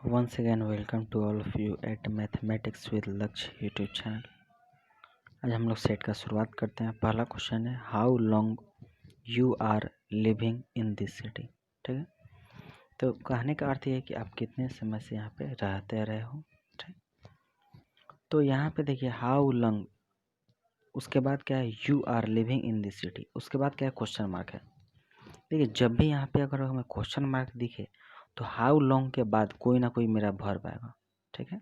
Once again, welcome to all of you at mathematics with लक्ष्य YouTube channel. आज हम लोग सेट का शुरुआत करते हैं। पहला क्वेश्चन है, how long you are living in this city. ठीक है, तो कहने का अर्थ ये है कि आप कितने समय से यहाँ पे रहते रहे हो। ठीक, तो यहाँ पे देखिए हाउ लॉन्ग, उसके बाद क्या है, you are living in this city, उसके बाद क्या है, क्वेश्चन मार्क है। देखिए जब भी यहाँ पे अगर हमें क्वेश्चन मार्क दिखे तो हाउ लॉन्ग के बाद कोई ना कोई मेरा वर्ब आएगा। ठीक है,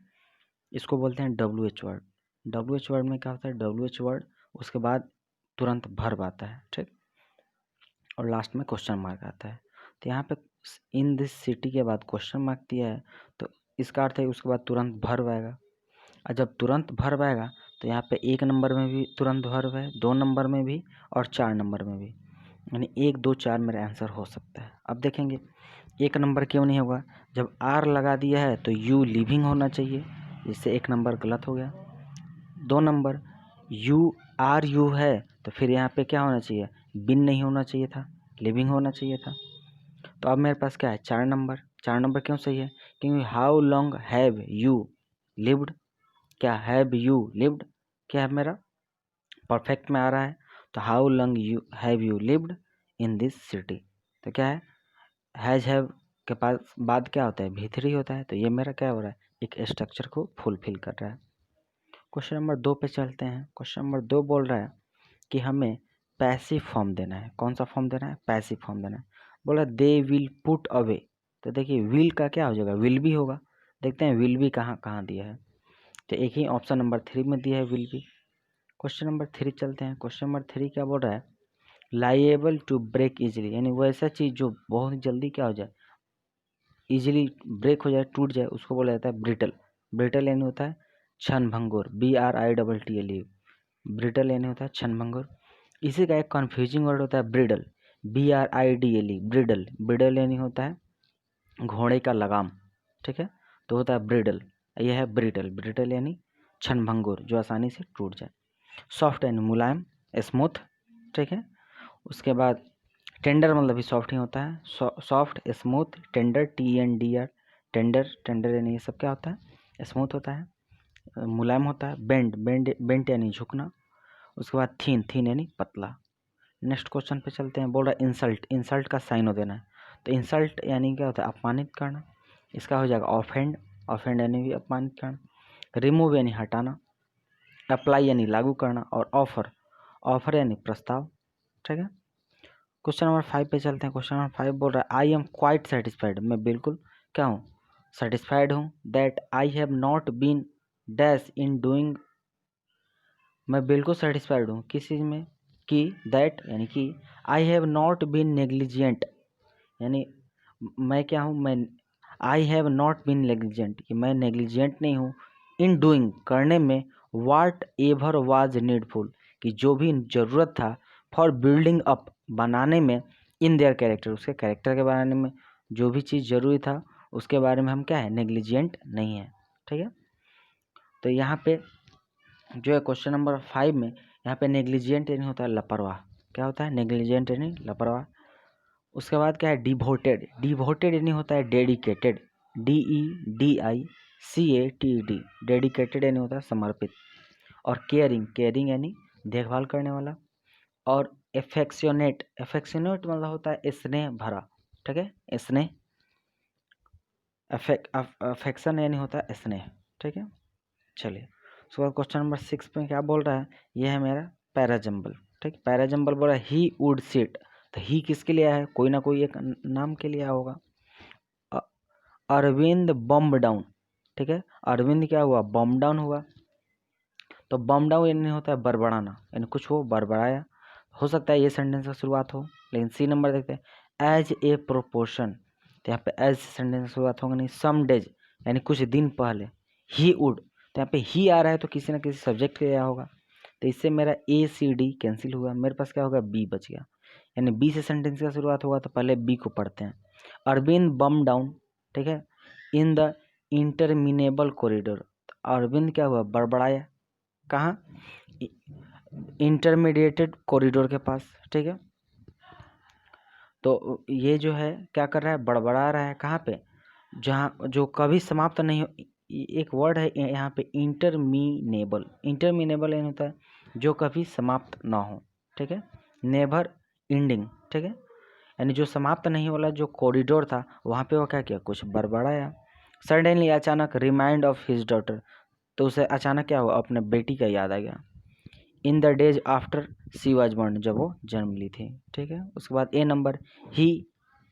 इसको बोलते हैं WH वर्ड। WH वर्ड में क्या होता है, WH वर्ड उसके बाद तुरंत वर्ब आता है। ठीक, और लास्ट में क्वेश्चन मार्क आता है। तो यहाँ पे इन दिस सिटी के बाद क्वेश्चन मार्क दिया है, तो इसका अर्थ है उसके बाद तुरंत वर्ब आएगा। और जब तुरंत वर्ब आएगा तो यहाँ पे 1 नंबर में भी तुरंत वर्ब है, 2 नंबर में भी और 4 नंबर में भी, यानी 1 2 4 मेरा आंसर हो सकता है। अब देखेंगे 1 नंबर क्यों नहीं होगा, जब आर लगा दिया है तो यू लिविंग होना चाहिए, जिससे 1 नंबर गलत हो गया। 2 नंबर यू आर यू है तो फिर यहाँ पे क्या होना चाहिए, बिन नहीं होना चाहिए था, लिविंग होना चाहिए था। तो अब मेरे पास क्या है, 4 नंबर। 4 नंबर क्यों सही है, क्योंकि how long have you lived, क्या हैव यू लिव्ड, क्या है मेरा परफेक्ट में आ रहा है। तो how long you have you lived in this city, तो क्या है, हैज हैव के पास बाद क्या होता है, भीतरी होता है। तो ये मेरा क्या हो रहा है, एक स्ट्रक्चर को फुलफिल कर रहा है। क्वेश्चन नंबर 2 पे चलते हैं। क्वेश्चन नंबर 2 बोल रहा है कि हमें पैसिव फॉर्म देना है। कौन सा फॉर्म देना है, पैसिव फॉर्म देना है। बोला दे विल पुट अवे, तो देखिए विल का क्या हो जाएगा, विल भी होगा। देखते हैं विल भी कहाँ कहाँ दिया है, तो एक ही ऑप्शन नंबर 3 में दिया है विल भी। क्वेश्चन नंबर 3 चलते हैं। क्वेश्चन नंबर 3 क्या बोल रहा है, लाइएबल टू ब्रेक इजिली, यानी वैसा चीज़ जो बहुत जल्दी क्या हो जाए, इजीली ब्रेक हो जाए, टूट जाए, उसको बोला जाता है ब्रिटल। ब्रिटल यानी होता है क्षण भंगुर, BRITTLE, ब्रिटल यानी होता है क्षण भंगुर। इसी का एक कन्फ्यूजिंग वर्ड होता है ब्रिडल, BRIDLE, ब्रिडल। ब्रिडल यानी होता है घोड़े का लगाम। ठीक है, तो होता है ब्रिडल, यह है ब्रिटल। ब्रिटल यानी क्षण भंगुर, जो आसानी से टूट जाए। सॉफ्ट यानी मुलायम, स्मूथ। ठीक है, उसके बाद टेंडर मतलब भी सॉफ्ट ही होता है, soft smooth tender, TNDR, tender. Tender यानी ये सब क्या होता है, स्मूथ होता है, मुलायम होता है। बेंट यानी झुकना। उसके बाद थीन, थीन यानी पतला। नेक्स्ट क्वेश्चन पे चलते हैं। बोल रहा है इंसल्ट, इंसल्ट का साइन हो देना है। तो इंसल्ट यानी क्या होता है, अपमानित करना। इसका हो जाएगा ऑफेंड, ऑफेंड यानी भी अपमानित करना। रिमूव यानी हटाना। अप्लाई यानी लागू करना। और ऑफर, ऑफर यानी प्रस्ताव। ठीक है, क्वेश्चन नंबर 5 पे चलते हैं। क्वेश्चन नंबर 5 बोल रहा है आई एम क्वाइट सेटिस्फाइड, मैं बिल्कुल क्या हूँ, सेटिस्फाइड हूँ। That I have not been dash in doing, मैं बिल्कुल सेटिस्फाइड हूँ किस चीज़ में, कि दैट यानी कि I have not been negligent, यानी मैं क्या हूँ, मैं I have not been negligent, कि मैं नेग्लिजेंट नहीं हूँ। इन डूइंग करने में, वाट एवर वाज नीडफुल, कि जो भी ज़रूरत था, फॉर बिल्डिंग अप बनाने में, इन देयर कैरेक्टर उसके कैरेक्टर के बनाने में जो भी चीज़ ज़रूरी था उसके बारे में हम क्या है, नेग्लिजेंट नहीं है। ठीक है, तो यहाँ पे जो है क्वेश्चन नंबर 5 में यहाँ पे नेग्लिजेंट यानी होता है लापरवाह। क्या होता है, नेग्लिजेंट यानी लापरवाह। उसके बाद क्या है, डिवोटेड, डिवोटेड यानी होता है डेडिकेटेड, DEDICATED, डेडिकेटेड यानी होता है समर्पित। और केयरिंग, केयरिंग यानी देखभाल करने वाला। और एफेक्शनेट, एफेक्शनेट मतलब होता है स्नेह भरा। ठीक है, स्नेह, अफेक्शन यानी होता है स्नेह। ठीक है, चलिए उसके बाद क्वेश्चन नंबर 6 में क्या बोल रहा है, यह है मेरा पैराजम्बल। ठीक, पैराजम्बल बोल रहा है ही वुड सिट, तो ही किसके लिए आया है, कोई ना कोई एक नाम के लिए आया होगा। अरविंद बम डाउन। ठीक है, अरविंद क्या हुआ, बम डाउन हुआ। तो बम डाउन यानी होता है बड़बड़ाना, यानी कुछ हो बड़बड़ाया। हो सकता है ये सेंटेंस का शुरुआत हो, लेकिन सी नंबर देखते हैं। एज ए प्रोपोर्शन, तो यहाँ पे एज सेंटेंस की शुरुआत होगा नहीं। सम डेज यानी कुछ दिन पहले। ही वुड, तो यहाँ पे ही आ रहा है तो किसी ना किसी सब्जेक्ट के आया होगा, तो इससे मेरा ACD कैंसिल हुआ, मेरे पास क्या होगा, बी बच गया। यानी बी से सेंटेंस का शुरुआत होगा तो पहले बी को पढ़ते हैं। अरविंद बम डाउन, ठीक है, in the interminable corridor, Arvind क्या हुआ, बड़बड़ाया, कहाँ, इंटरमीडिएटेड कॉरिडोर के पास। ठीक है, तो ये जो है क्या कर रहा है, बड़बड़ा रहा है, कहाँ पे, जहाँ जो कभी समाप्त नहीं हो, एक वर्ड है यहाँ पे इंटरमिनेबल। इंटरमिनेबल यानी होता है जो कभी समाप्त ना हो, ठीक है, नेवर एंडिंग, ठीक है, यानी जो समाप्त नहीं वाला जो कॉरिडोर था वहाँ पे वो क्या किया, कुछ बड़बड़ाया। सडनली, अचानक, रिमाइंड ऑफ हिज डॉटर, तो उसे अचानक क्या हुआ, अपने बेटी का याद आ गया। In the days after she was born, जब वो जन्म ली थी, ठीक है। उसके बाद ए नंबर, ही,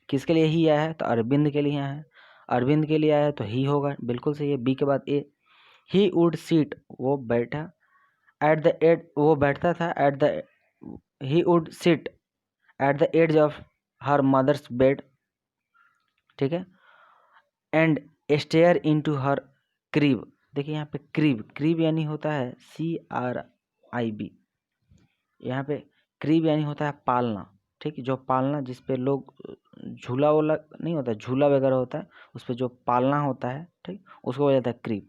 किसके लिए ही आया है, तो अरविंद के लिए आया है। अरविंद के लिए आया है तो ही होगा, बिल्कुल सही है। बी के बाद ए, ही वुड सीट, वो बैठा, एट द एड, वो बैठता था, at the, he would sit at the edge of her mother's bed, ठीक है, and stare into her crib. देखिए यहाँ पे क्रीब, क्रीब यानी होता है CRIB, यहाँ पे क्रीब यानी होता है पालना, ठीक, जो पालना, जिस पे लोग झूला वूला नहीं होता, झूला वगैरह होता है, उस पर जो पालना होता है, ठीक, उसको हो जाता है क्रीब।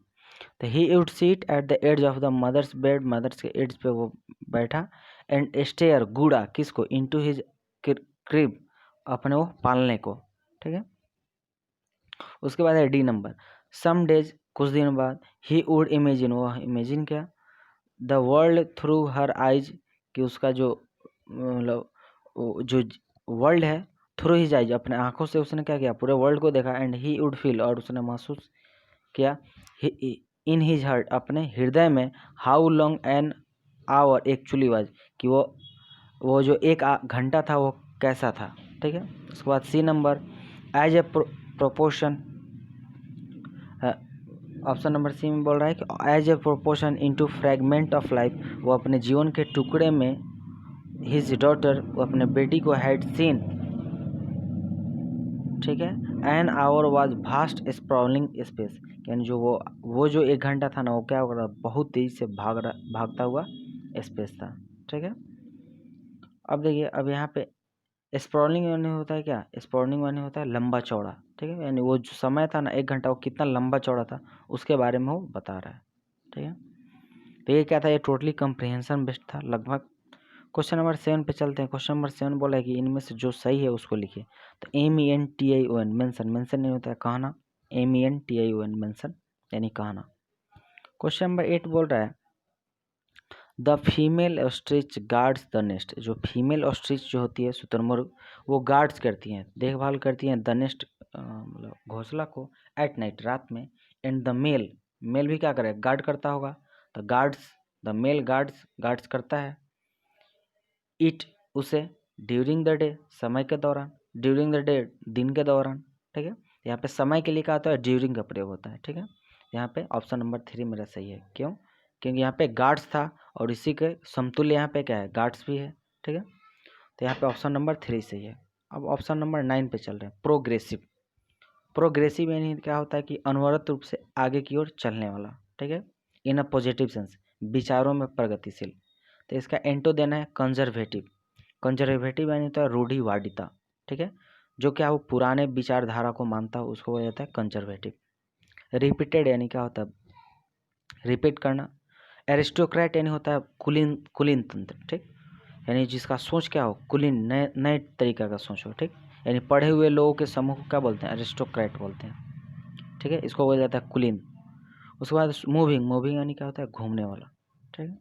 तो he would sit at the edge of the mother's bed, mother's के एज पे वो बैठा, एंड स्टेयर, गुड़ा किसको, इनटू हिज क्रीब, अपने वो पालने को, ठीक है। उसके बाद है डी नंबर, सम डेज, कुछ दिन बाद, ही वुड इमेजिन, वो इमेजिन क्या, the world through her eyes, कि उसका जो मतलब जो वर्ल्ड है, थ्रू हिज आइज, अपने आंखों से उसने क्या किया, पूरे वर्ल्ड को देखा। एंड ही वुड फील, और उसने महसूस किया, इन हिज हार्ट, अपने हृदय में, how long an hour actually was, कि वो जो एक घंटा था वो कैसा था, ठीक है। उसके बाद C number, as a proportion, option number C में बोल रहा है कि as a proportion into fragment of life, वो अपने जीवन के टुकड़े में, हिज डॉटर, वो अपने बेटी को, हैड सीन, ठीक है, an hour was vast sprawling space, यानी जो वो जो एक घंटा था ना, वो क्या हो रहा, बहुत तेजी से भागता हुआ स्पेस था, ठीक है। अब देखिए, अब यहाँ पे स्प्रॉलिंग यानी होता है क्या, स्प्रॉलिंग यानी होता है लंबा चौड़ा, ठीक है, यानी वो जो समय था ना, एक घंटा, वो कितना लंबा चौड़ा था उसके बारे में वो बता रहा है, ठीक है। तो ये क्या था, ये टोटली कंप्रिहेंशन बेस्ड था लगभग। क्वेश्चन नंबर 7 पे चलते हैं। क्वेश्चन नंबर 7 बोला है कि इनमें से जो सही है उसको लिखिए। तो MENTION, मेंशन, मेंशन नहीं होता है, कहना, MENTION, मेंशन यानी कहना। क्वेश्चन नंबर 8 बोल रहा है, the female ostrich guards the nest, जो फीमेल ऑस्ट्रिच जो होती है, शुतुरमुर्ग, वो गार्ड्स करती हैं, देखभाल करती हैं, द नेस्ट, मतलब घोंसला को, एट नाइट, रात में, एंड द मेल, मेल भी क्या करे, गार्ड करता होगा, the guards, the male guards करता है, इट, उसे, ड्यूरिंग द डे, समय के दौरान, ड्यूरिंग द डे, दिन के दौरान, ठीक है। यहाँ पे समय के लिए क्या होता है, ड्यूरिंग का प्रयोग होता है, ठीक है। यहाँ पे ऑप्शन नंबर 3 मेरा सही है। क्यों, क्योंकि यहाँ पे गार्ड्स था और इसी के समतुल्य यहाँ पे क्या है, गार्ड्स भी है, ठीक है। तो यहाँ पे ऑप्शन नंबर 3 सही है। अब ऑप्शन नंबर 9 पे चल रहे हैं, प्रोग्रेसिव। प्रोग्रेसिव यानी क्या होता है कि अनवरत रूप से आगे की ओर चलने वाला, ठीक है, इन अ पॉजिटिव सेंस, विचारों में प्रगतिशील। तो इसका एंटो देना है कंजर्वेटिव। कंजर्वेटिव यानी होता है रूढ़िवादिता, ठीक है, जो क्या वो पुराने विचारधारा को मानता हो उसको बोला जाता है कंजर्वेटिव। रिपीटेड यानी क्या होता है, रिपीट करना। एरिस्टोक्रेट यानी होता है कुलीन, कुलीन तंत्र, ठीक, यानी जिसका सोच क्या हो, कुलीन, नए नए तरीका का सोच हो, ठीक, यानी पढ़े हुए लोगों के समूह को क्या बोलते हैं, एरिस्टोक्रेट बोलते हैं, ठीक है, इसको बोला जाता है कुलीन। उसके बाद मूविंग, मूविंग यानी क्या होता है, घूमने वाला, ठीक है।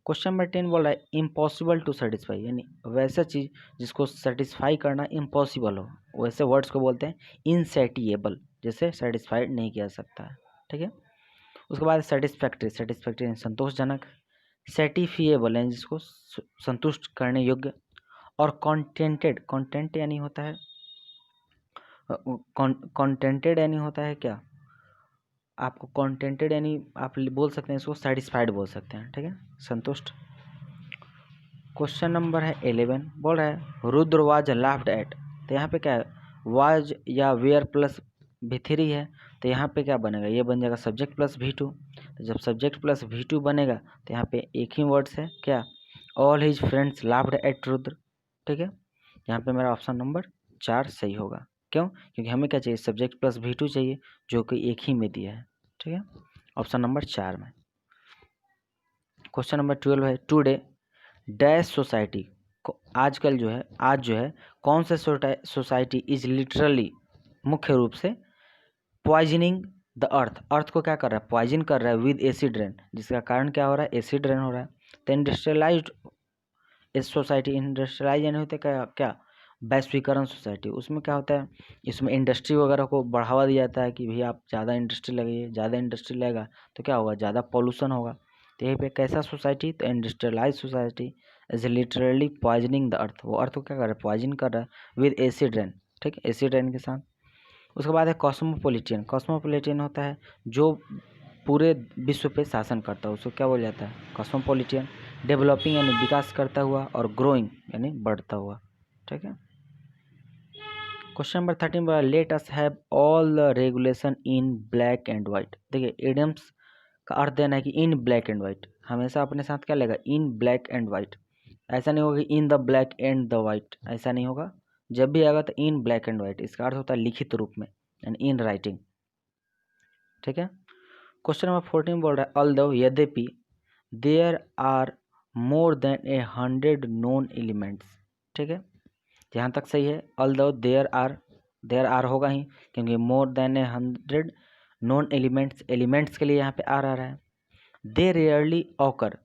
क्वेश्चन नंबर 10 बोल रहा है, इम्पॉसिबल टू सेटिस्फाई, यानी वैसा चीज़ जिसको सेटिस्फाई करना इम्पॉसिबल हो, वैसे वर्ड्स को बोलते हैं इनसेटिएबल, जैसे सेटिस्फाइड नहीं किया सकता है, ठीक है। उसके बाद सेटिस्फैक्ट्री, सेटिस्फैक्ट्री यानी संतोषजनक। सेटिफिएबल यानी जिसको संतुष्ट करने योग्य। और कॉन्टेंटेड, कॉन्टेंट यानी होता है, कॉन्टेंटेड यानी होता है क्या, आपको कॉन्टेंटेड यानी आप बोल सकते हैं इसको सेटिस्फाइड बोल सकते हैं, ठीक है, संतुष्ट। क्वेश्चन नंबर है 11, बोल रहा है रुद्र वाज लाफ्ड एट, तो यहाँ पे क्या है, वाज या वेयर प्लस V3 है, तो यहाँ पे क्या बनेगा, ये बन जाएगा सब्जेक्ट प्लस V2। तो जब सब्जेक्ट प्लस V2 बनेगा तो यहाँ पे एक ही वर्ड्स है क्या, all his friends laughed eight Rudra, ठीक है। यहाँ पे मेरा ऑप्शन नंबर 4 सही होगा। क्यों, क्योंकि हमें क्या चाहिए, सब्जेक्ट प्लस V2 चाहिए, जो कि एक ही में दिया है, ठीक है, ऑप्शन नंबर 4 में। क्वेश्चन नंबर 12 है, टुडे डैश सोसाइटी को, आजकल जो है, आज जो है, कौन से सोसाइटी इज लिटरली, मुख्य रूप से, पॉइजनिंग द अर्थ, अर्थ को क्या कर रहा है, पॉइजन कर रहा है विद एसिड रेन, जिसका कारण क्या हो रहा है, एसिड रेन हो रहा है। तो इंडस्ट्रियलाइज्ड इस सोसाइटी, इंडस्ट्रियलाइज यानी होते क्या क्या वैश्वीकरण सोसाइटी, उसमें क्या होता है, इसमें इंडस्ट्री वगैरह को बढ़ावा दिया जाता है कि भैया आप ज़्यादा इंडस्ट्री लगाइए, ज़्यादा इंडस्ट्री लगेगा तो क्या होगा, ज़्यादा पॉल्यूशन होगा। तो यहीं पे कैसा सोसाइटी, तो industrialise society is literally poisoning the earth, वो अर्थ को क्या कर रहा है, पॉइजन कर रहा है विद एसिड रेन, ठीक है, एसिड रेन के साथ। उसके बाद है कॉस्मोपोलिटियन, कॉस्मोपोलिटियन होता है जो पूरे विश्व पे शासन करता है, उसको क्या बोला जाता है, कॉस्मोपोलिटियन। डेवलपिंग यानी विकास करता हुआ, और ग्रोइंग यानी बढ़ता हुआ, ठीक है। क्वेश्चन नंबर 13 बोला let us have all the regulation in black and white. देखिए इडियम्स का अर्थ देना है कि इन ब्लैक एंड वाइट, हमेशा अपने साथ क्या लेगा, इन ब्लैक एंड वाइट। ऐसा नहीं होगा कि in the black and the white, ऐसा नहीं होगा। जब भी आएगा तो इन ब्लैक एंड वाइट, इसका अर्थ होता है लिखित रूप में, यानी इन राइटिंग, ठीक है। क्वेश्चन नंबर 14 बोल रहा है ऑल्दो यद्यपि there are more than 100 known elements, ठीक है, यहाँ तक सही है। ऑल्दो देयर आर होगा ही, क्योंकि मोर देन 100 नोन एलिमेंट्स, एलिमेंट्स के लिए यहाँ पे आर आ रहा है। दे रेयरली ऑकर,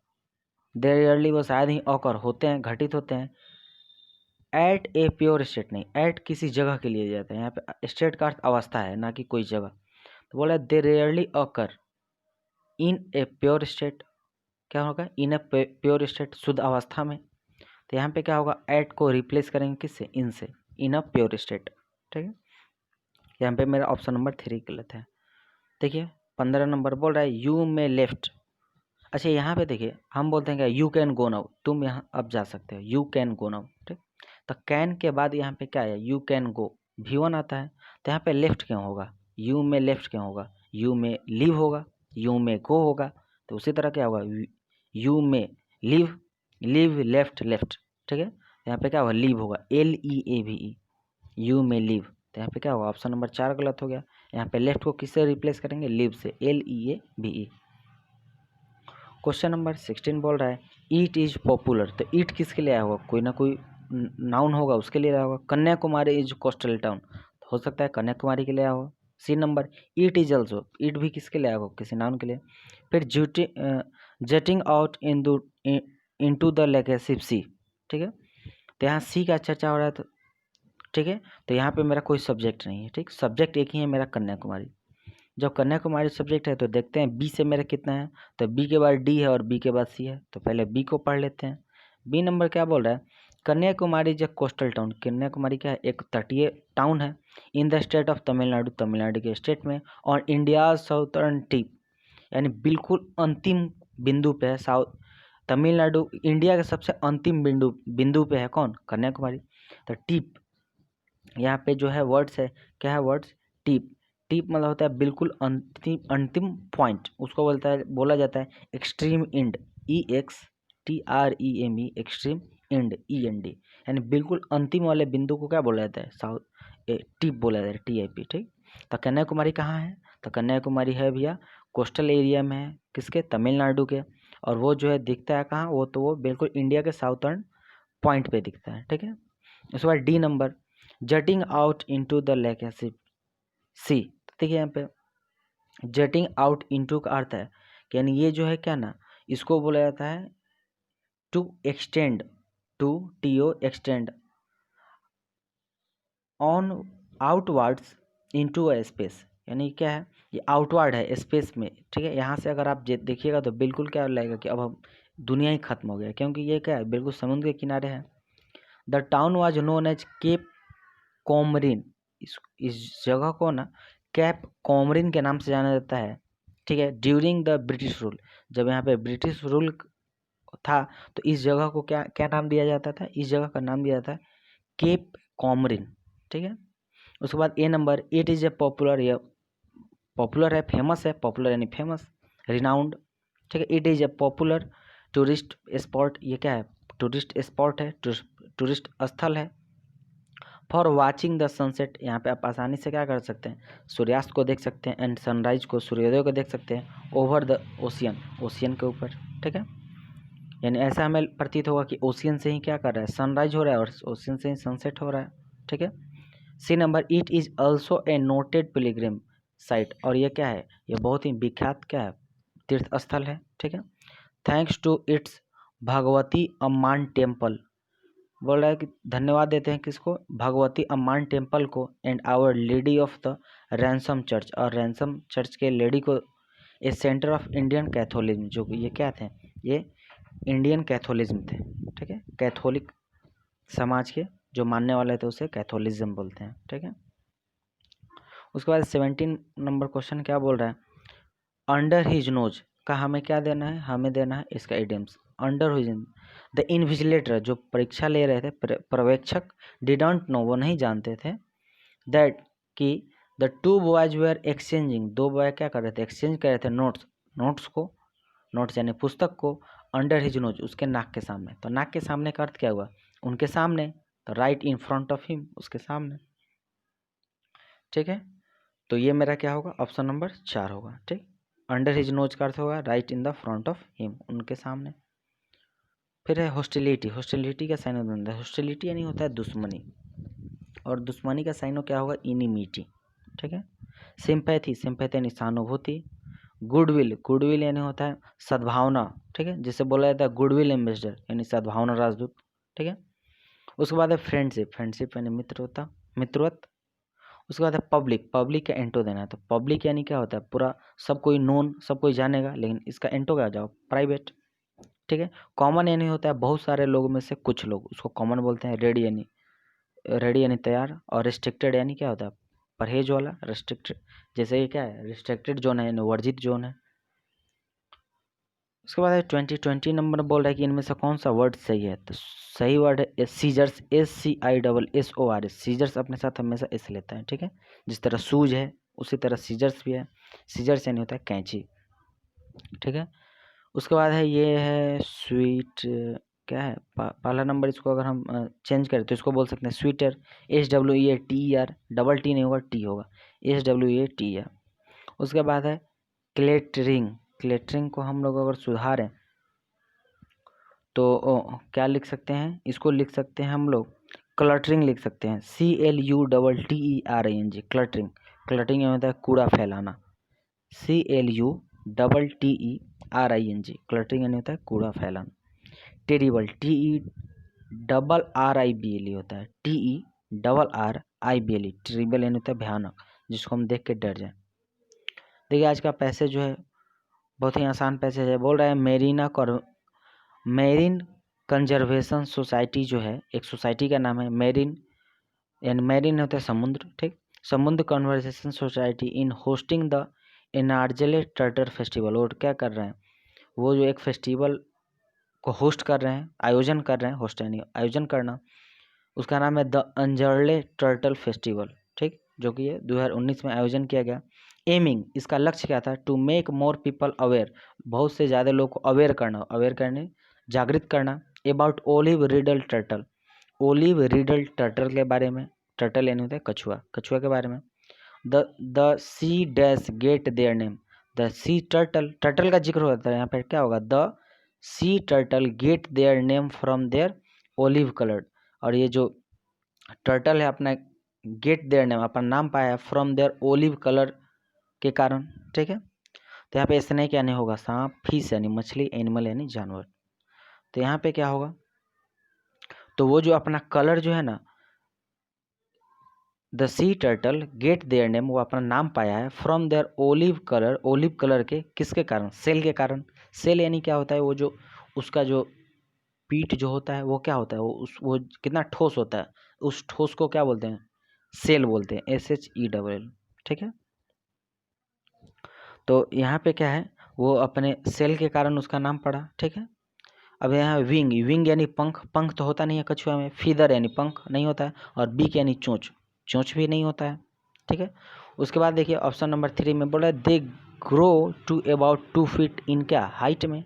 दे रेयरली वो शायद ही ऑकर होते हैं, घटित होते हैं। एट ए प्योर स्टेट, नहीं, एट किसी जगह के लिए जाता है, यहाँ पे स्टेट का अर्थ अवस्था है, ना कि कोई जगह। तो बोला they rarely occur in a pure state, क्या होगा, इन ए प्योर स्टेट, शुद्ध अवस्था में। तो यहाँ पे क्या होगा, एट को रिप्लेस करेंगे किससे, इन से, इन अ प्योर स्टेट, ठीक है। यहाँ पे मेरा ऑप्शन नंबर 3 गलत है। देखिए 15 नंबर बोल रहा है यू मे लेफ्ट। अच्छा यहाँ पे देखिए हम बोलते हैं क्या, यू कैन गो नाउ, तुम यहाँ अब जा सकते हो, यू कैन गो नाउ, ठीक। तो कैन के बाद यहाँ पे क्या है, यू कैन गो, V1 आता है। तो यहाँ पे लेफ्ट क्यों होगा, यू में लेफ्ट क्यों होगा, यू में लीव होगा, यू में गो होगा। तो उसी तरह क्या होगा, यू में लीव, लीव लेफ्ट लेफ्ट, ठीक है। यहाँ पे क्या होगा, लीव होगा, LEAVE, यू में लीव। तो यहाँ पे क्या होगा, ऑप्शन नंबर 4 गलत हो गया। यहाँ पे लेफ्ट को किससे रिप्लेस करेंगे, लीव से, LEAVE। क्वेश्चन नंबर 16 बोल रहा है ईट इज पॉपुलर। तो ईट किसके लिए आया होगा, कोई ना कोई नाउन होगा, उसके लिए आया होगा। कन्याकुमारी इज कोस्टल टाउन, हो सकता है कन्याकुमारी के लिए आया हो। C number it is also, it भी किसके लिए आया होगा, किसी नाउन के लिए। फिर jutting out into the Laccadive sea, ठीक है। तो यहाँ सी का चर्चा हो रहा है, तो ठीक है। तो यहाँ पे मेरा कोई सब्जेक्ट नहीं है, ठीक, सब्जेक्ट एक ही है मेरा, कन्याकुमारी। जब कन्याकुमारी सब्जेक्ट है तो देखते हैं बी से मेरा कितना है। तो बी के बाद डी है और बी के बाद सी है, तो पहले बी को पढ़ लेते हैं। बी नंबर क्या बोल रहा है, कन्याकुमारी जो कोस्टल टाउन, कन्याकुमारी क्या है, एक तटीय टाउन है। In the state of Tamil Nadu, Tamil Nadu के स्टेट में। और इंडिया साउथर्न टिप, यानी बिल्कुल अंतिम बिंदु पे है, साउथ तमिलनाडु इंडिया के सबसे अंतिम बिंदु पे है कौन, कन्याकुमारी। तो टिप यहाँ पे जो है वर्ड्स है, क्या है वर्ड्स, टिप। टिप मतलब होता है बिल्कुल अंतिम, अंतिम पॉइंट, उसको बोला जाता है extreme end, EXTREME, extreme end, END, यानी बिल्कुल अंतिम वाले बिंदु को क्या बोला जाता है, साउथ टिप बोला जाता है, TIP, ठीक। तो कन्याकुमारी कहाँ है, तो कन्याकुमारी है भैया कोस्टल एरिया में है, किसके, तमिलनाडु के। और वो जो है दिखता है कहाँ, वो तो वो बिल्कुल इंडिया के साउथर्न पॉइंट पे दिखता है, ठीक है। उसके बाद D number jutting out into the lake sea. देखिए यहाँ पे जटिंग आउट इनटू का अर्थ है कि यानी ये जो है क्या ना, इसको बोला जाता है to extend, to TO extend on outwards into a space, यानी क्या है, ये आउटवर्ड है स्पेस में, ठीक है। यहाँ से अगर आप देखिएगा तो बिल्कुल क्या लगेगा कि अब हम दुनिया ही खत्म हो गया, क्योंकि ये क्या है, बिल्कुल समुद्र के किनारे है। The town was known as Cape Comorin, इस जगह को ना कैप कॉमरिन के नाम से जाना जाता है, ठीक है। ड्यूरिंग द ब्रिटिश रूल, जब यहाँ पे ब्रिटिश रूल था तो इस जगह को क्या क्या नाम दिया जाता था, इस जगह का नाम दिया जाता है केप कॉमरिन, ठीक है। उसके बाद A number it is a popular, या पॉपुलर है, फेमस है, पॉपुलर यानी फेमस, रिनाउंड, ठीक है। It is a popular tourist spot, ये क्या है, टूरिस्ट स्पॉट है, टूरिस्ट स्थल है। फॉर वॉचिंग द सनसेट, यहाँ पे आप आसानी से क्या कर सकते हैं, सूर्यास्त को देख सकते हैं, एंड सनराइज को, सूर्योदय को देख सकते हैं, ओवर द ओशियन, ओशियन के ऊपर, ठीक है। यानी ऐसा हमें प्रतीत होगा कि ओशियन से ही क्या कर रहा है, सनराइज हो रहा है, और ओशियन से ही सनसेट हो रहा है, ठीक है। C number it is also a noted pilgrim site, और ये क्या है, ये बहुत ही विख्यात क्या है, तीर्थ स्थल है। ठीक है, thanks to its Bhagavathi Amman temple, बोल रहा है कि धन्यवाद देते हैं किसको, भगवती अम्मान टेम्पल को, and our lady of the ransom church, और रैंसम चर्च के लेडी को, a centre of Indian Catholicism, जो ये क्या थे, ये इंडियन कैथोलिज्म थे। ठीक है, कैथोलिक समाज के जो मानने वाले थे उसे कैथोलिज्म बोलते हैं। ठीक है, उसके बाद 17 नंबर क्वेश्चन क्या बोल रहा है, अंडर हिज नोज का हमें क्या देना है, हमें देना है इसका idioms. Under his, the invigilator जो परीक्षा ले रहे थे, पर्यवेक्षक, डिडंट नो वो नहीं जानते थे, दैट कि the two boys were exchanging, दो बॉय क्या कर रहे थे, एक्सचेंज कर रहे थे नोट्स को, नोट्स यानी पुस्तक को, अंडर हिज नोज उसके नाक के सामने। तो नाक के सामने का अर्थ क्या हुआ, उनके सामने, तो right in front of him, उसके सामने। ठीक है, तो ये मेरा क्या होगा, ऑप्शन नंबर 4 होगा। ठीक, अंडर हिज नोज का अर्थ होगा right in the front of him, उनके सामने। फिर है हॉस्टिलिटी, हॉस्टिलिटी का साइन होता है, हॉस्टिलिटी यानी होता है दुश्मनी, और दुश्मनी का साइन क्या होगा, इनिमिटी। ठीक है, सिंपैथी, सिंपैथी यानी सहानुभूति, गुडविल, गुडविल यानी होता है सद्भावना। ठीक है, जिसे बोला जाता है गुडविल एम्बेसडर यानी सद्भावना राजदूत। ठीक है, उसके बाद है फ्रेंडशिप, फ्रेंडशिप यानी मित्रता, मित्रवत। उसके बाद है पब्लिक, पब्लिक का एंटो देना है, तो पब्लिक यानी क्या होता है, पूरा सब कोई नोन, सब कोई जानेगा, लेकिन इसका एंटो क्या जाओ, प्राइवेट। ठीक है, कॉमन यानी होता है बहुत सारे लोगों में से कुछ लोग, उसको कॉमन बोलते हैं। रेडी यानी तैयार, और रिस्ट्रिक्टेड यानी क्या होता है, परहेज वाला, रिस्ट्रिक्टेड, जैसे ये क्या है, रिस्ट्रिक्टेड जोन है यानी वर्जित जोन है। उसके बाद है 20 नंबर बोल रहा है कि इनमें से कौन सा वर्ड सही है, तो सही वर्ड है सीजर्स, SCISSORS, सीजर्स अपने साथ हमेशा एस लेता है। ठीक है, जिस तरह सूज है उसी तरह सीजर्स भी है, सीजर्स यानी होता है कैंची। ठीक है, उसके बाद है ये है स्वीट, क्या है, पहला नंबर इसको अगर हम चेंज करें तो इसको बोल सकते हैं स्वीटर, SWEATER, डबल टी नहीं होगा, टी होगा, SWEATER। उसके बाद है क्लेटरिंग, क्लेटरिंग को हम लोग अगर सुधारें तो क्या लिख सकते हैं, इसको लिख सकते हैं हम लोग क्लटरिंग लिख सकते हैं, CLUTTERING, क्लटरिंग। क्लटरिंग होता है कूड़ा फैलाना, CLUTTERING, क्लटरिंग यानी होता है कूड़ा फैलाना। टेरिबल, TERRIBLE होता है, TERRIBLE, टेरिबल यानी होता है भयानक, जिसको हम देख के डर जाए। देखिए आज का पैसेज जो है बहुत ही आसान पैसेज है, बोल रहा है मेरीन कंजर्वेशन सोसाइटी जो है, एक सोसाइटी का नाम है मेरीन, यानी मेरीन होता है समुद्र। ठीक, समुद्र conversation society in hosting the Anjarle turtle festival, और क्या कर रहे हैं, वो जो एक फेस्टिवल को होस्ट कर रहे हैं, आयोजन कर रहे हैं, होस्ट यानी आयोजन करना, उसका नाम है द अंजर्ले टर्टल फेस्टिवल। ठीक, जो कि ये 2019 में आयोजन किया गया। एमिंग, इसका लक्ष्य क्या था, to make more people aware, बहुत से ज़्यादा लोग को अवेयर करना, अवेयर करने, जागृत करना, about olive riddle turtle, olive riddle turtle के बारे में, टर्टल यानी होता है कछुआ, कछुआ के बारे में। The sea dash get their name, the sea turtle, turtle का जिक्र होता है यहाँ पे, क्या होगा, the sea turtle get their name from their olive coloured, और ये जो टर्टल है अपना गेट देयर नेम, अपना नाम पाया है फ्रॉम देयर ओलिव कलर के कारण। ठीक है, तो यहाँ पे स्नेक यानी होगा सांप, फिश यानी मछली, एनिमल यानी जानवर। तो यहाँ पे क्या होगा, तो वो जो अपना कलर जो है ना, the sea turtle get their name, वो अपना नाम पाया है from their olive colour, olive colour के किसके कारण, सेल के कारण। सेल यानी क्या होता है, वो जो उसका जो पीठ जो होता है वो क्या होता है, वो कितना ठोस होता है, उस ठोस को क्या बोलते हैं, सेल बोलते हैं, SHELL। ठीक है, तो यहाँ पे क्या है, वो अपने सेल के कारण उसका नाम पड़ा। ठीक है, अब यहाँ विंग, विंग यानी पंख, पंख तो होता नहीं है कछुआ में, फीदर यानी पंख नहीं होता है, और बीक यानी चोंच, चोंच भी नहीं होता है। ठीक है, उसके बाद देखिए ऑप्शन नंबर 3 में बोला they grow to about 2 feet in क्या, हाइट में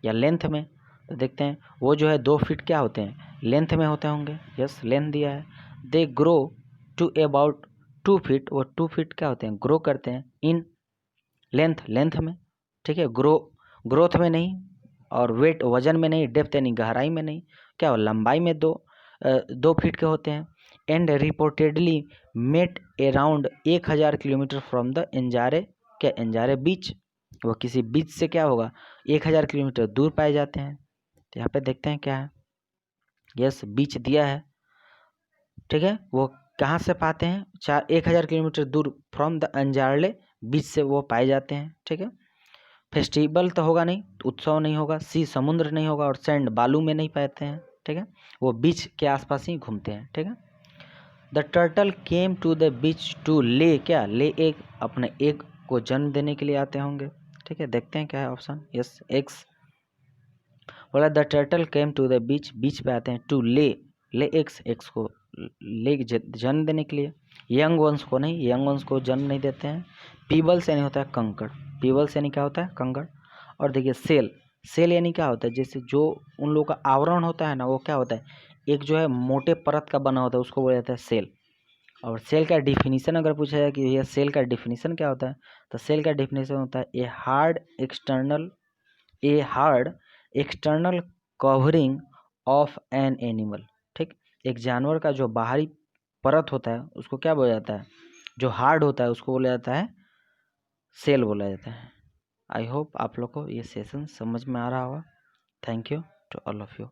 या लेंथ में, तो देखते हैं वो जो है 2 फीट क्या होते हैं, लेंथ में होते होंगे, यस लेंथ दिया है। They grow to about 2 feet, वो 2 फीट क्या होते हैं, ग्रो करते हैं, इन लेंथ, लेंथ में। ठीक है, ग्रोथ में नहीं, और वेट वजन में नहीं, डेप्थ यानी गहराई में नहीं, क्या हो, लंबाई में 2 फीट के होते हैं। And reportedly met around 1000 kilometre from the Anjarle, क्या एंजारे बीच, वो किसी बीच से क्या होगा 1000 किलोमीटर दूर पाए जाते हैं। तो यहाँ पे देखते हैं क्या है, यस बीच दिया है, ठीक है। वो कहाँ से पाते हैं, 1000 किलोमीटर दूर फ्रॉम द अंजारले बीच से वो पाए जाते हैं, ठीक है। फेस्टिवल तो होगा नहीं, उत्सव नहीं होगा, सी समुद्र नहीं होगा, और सैंड बालू में नहीं पाते हैं, ठीक है। वो बीच के आसपास ही घूमते हैं, ठीक है। The turtle came to the beach to lay, क्या ले एक, अपने एक को जन्म देने के लिए आते होंगे, ठीक है। देखते हैं क्या है ऑप्शन, यस एक्स बोला। The turtle came to the beach, beach पे आते हैं, टू ले, ले एक्स, एक्स को ले जन्म देने के लिए, यंग वंस को नहीं, यंग वंस को जन्म नहीं देते हैं। पीबल्स यानी होता है कंकड़, पीबल्स यानी क्या होता है कंकड़। और देखिए सेल, सेल यानी क्या होता है, जैसे जो उन लोगों का आवरण होता है ना, वो क्या होता है, एक जो है मोटे परत का बना होता है, उसको बोला जाता है सेल। और सेल का डिफिनीशन अगर पूछा जाए कि ये सेल का डिफिनीशन क्या होता है, तो सेल का डिफिनीशन होता है a hard external covering of an animal, ठीक। एक जानवर का जो बाहरी परत होता है उसको क्या बोला जाता है, जो हार्ड होता है उसको बोला जाता है सेल बोला जाता है। आई होप आप लोग को ये सेशन समझ में आ रहा होगा। Thank you to all of you.